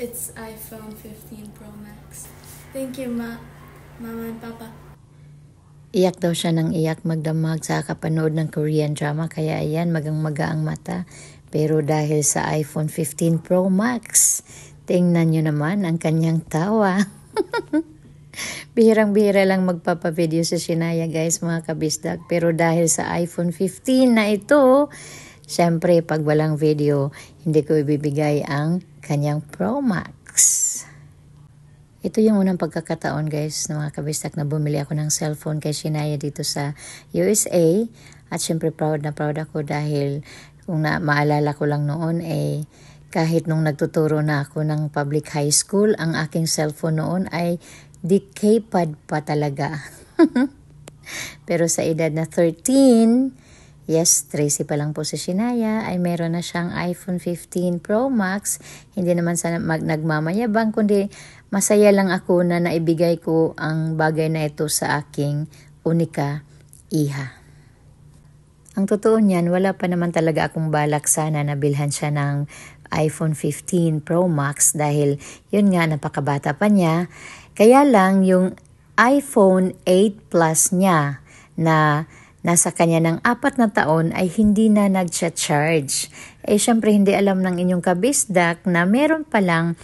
It's iPhone 15 Pro Max. Thank you, Mama and Papa. Iyak daw siya ng iyak magdamag sa kapanood ng Korean drama, kaya ayan, magang-maga ang mata. Pero dahil sa iPhone 15 Pro Max, tingnan nyo naman ang kanyang tawa. Bihirang-bihira lang magpapavideo sa Shinaya guys, mga kabisdak. Pero dahil sa iPhone 15 na ito, syempre pag walang video, hindi ko ibibigay ang kanyang Pro Max. Ito yung unang pagkakataon guys na mga kabistak na bumili ako ng cellphone kay Shinaya dito sa USA. At syempre proud na proud ako dahil kung maalala ko lang noon kahit nung nagtuturo na ako ng public high school, ang aking cellphone noon ay keypad pa talaga. Pero sa edad na 13, yes, 13 pa lang po si Shinaya, ay meron na siyang iPhone 15 Pro Max. Hindi naman sana nagmamayabang, kundi masaya lang ako na naibigay ko ang bagay na ito sa aking unika iha. Ang totoo niyan, wala pa naman talaga akong balak sana na bilhan siya ng iPhone 15 Pro Max dahil yun nga, napakabata pa niya. Kaya lang yung iPhone 8 Plus niya na nasa kanya ng 4 na taon ay hindi na nag-charge. Syempre hindi alam ng inyong kabisdak na meron palang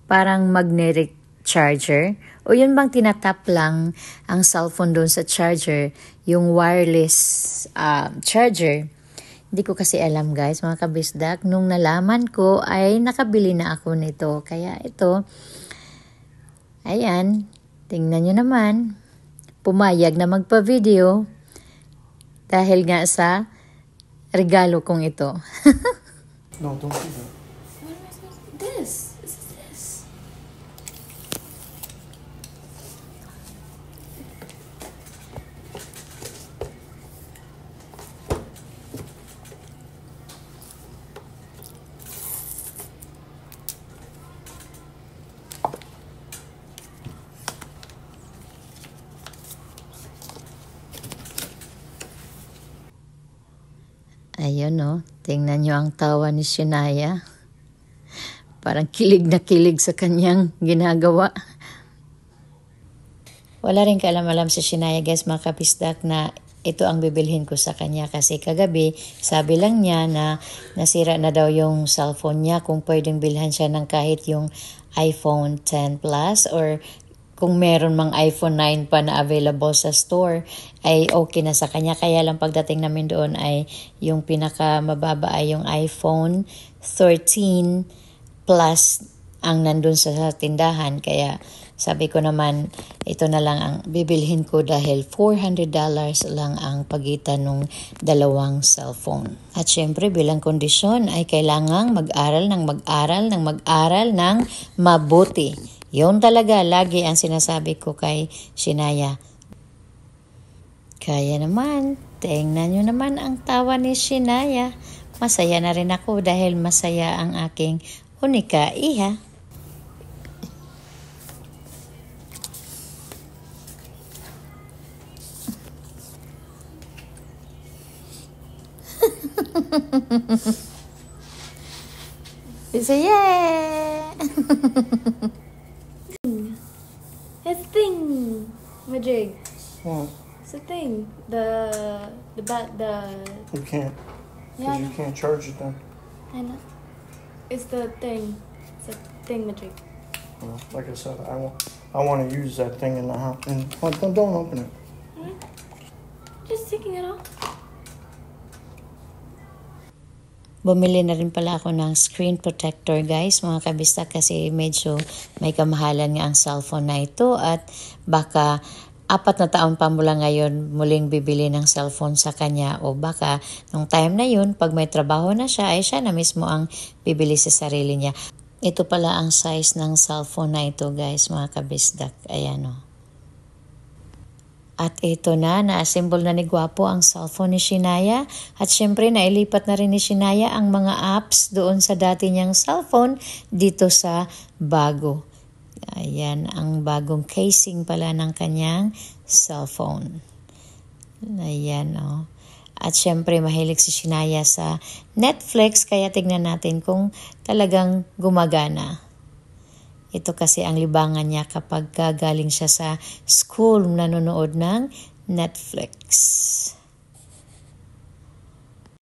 parang magnetic charger. O yun bang tinatap lang ang cellphone doon sa charger, yung wireless charger. Hindi ko kasi alam guys, mga kabisdak. Nung nalaman ko ay nakabili na ako nito. Kaya ito, ayan, tingnan nyo naman. Pumayag na magpa-video dahil nga sa regalo kong ito. No, don't do that. What am I supposed to do? This is this. Ayun no, tingnan nyo ang tawa ni Shinaya. Parang kilig na kilig sa kanyang ginagawa. Wala rin kaalam-alam si Shinaya guys, mga kabisdak, na ito ang bibilhin ko sa kanya kasi kagabi sabi lang niya na nasira na daw yung cellphone niya, kung pwedeng bilhan siya ng kahit yung iPhone 10 Plus or kung meron mang iPhone 9 pa na available sa store ay okay na sa kanya. Kaya lang pagdating namin doon ay yung pinakamababa ay yung iPhone 13 Plus ang nandun sa tindahan. Kaya sabi ko naman ito na lang ang bibilhin ko dahil $400 lang ang pagitan ng dalawang cellphone. At syempre bilang kondisyon ay kailangang mag-aral ng mabuti. Yun talaga lagi ang sinasabi ko kay Shinaya. Kaya naman, tingnan nyo naman ang tawa ni Shinaya. Masaya na rin ako dahil masaya ang aking unika iha. Say yeah! It's a thing, Majig. What? It's a thing. The You can't. Yeah, I You know. can't charge it then. I know. It's the thing. It's a thing, Majig. Well, like I said, I want to use that thing in the house. And don't open it. Just taking it off. Bumili na rin pala ako ng screen protector guys, mga kabista, kasi medyo may kamahalan nga ang cellphone na ito at baka 4 na taon pa mula ngayon muling bibili ng cellphone sa kanya, o baka nung time na yun pag may trabaho na siya ay siya na mismo ang bibili sa sarili niya. Ito pala ang size ng cellphone na ito guys, mga kabisdak. Ayan o. At ito na-assemble na ni Gwapo ang cellphone ni Shinaya. At syempre, nailipat na rin ni Shinaya ang mga apps doon sa dati niyang cellphone dito sa bago. Ayan, ang bagong casing pala ng kanyang cellphone. Ayan, oh. At syempre, mahilig si Shinaya sa Netflix, kaya tignan natin kung talagang gumagana. Ito kasi ang libangan niya kapag galing siya sa school nanonood ng Netflix.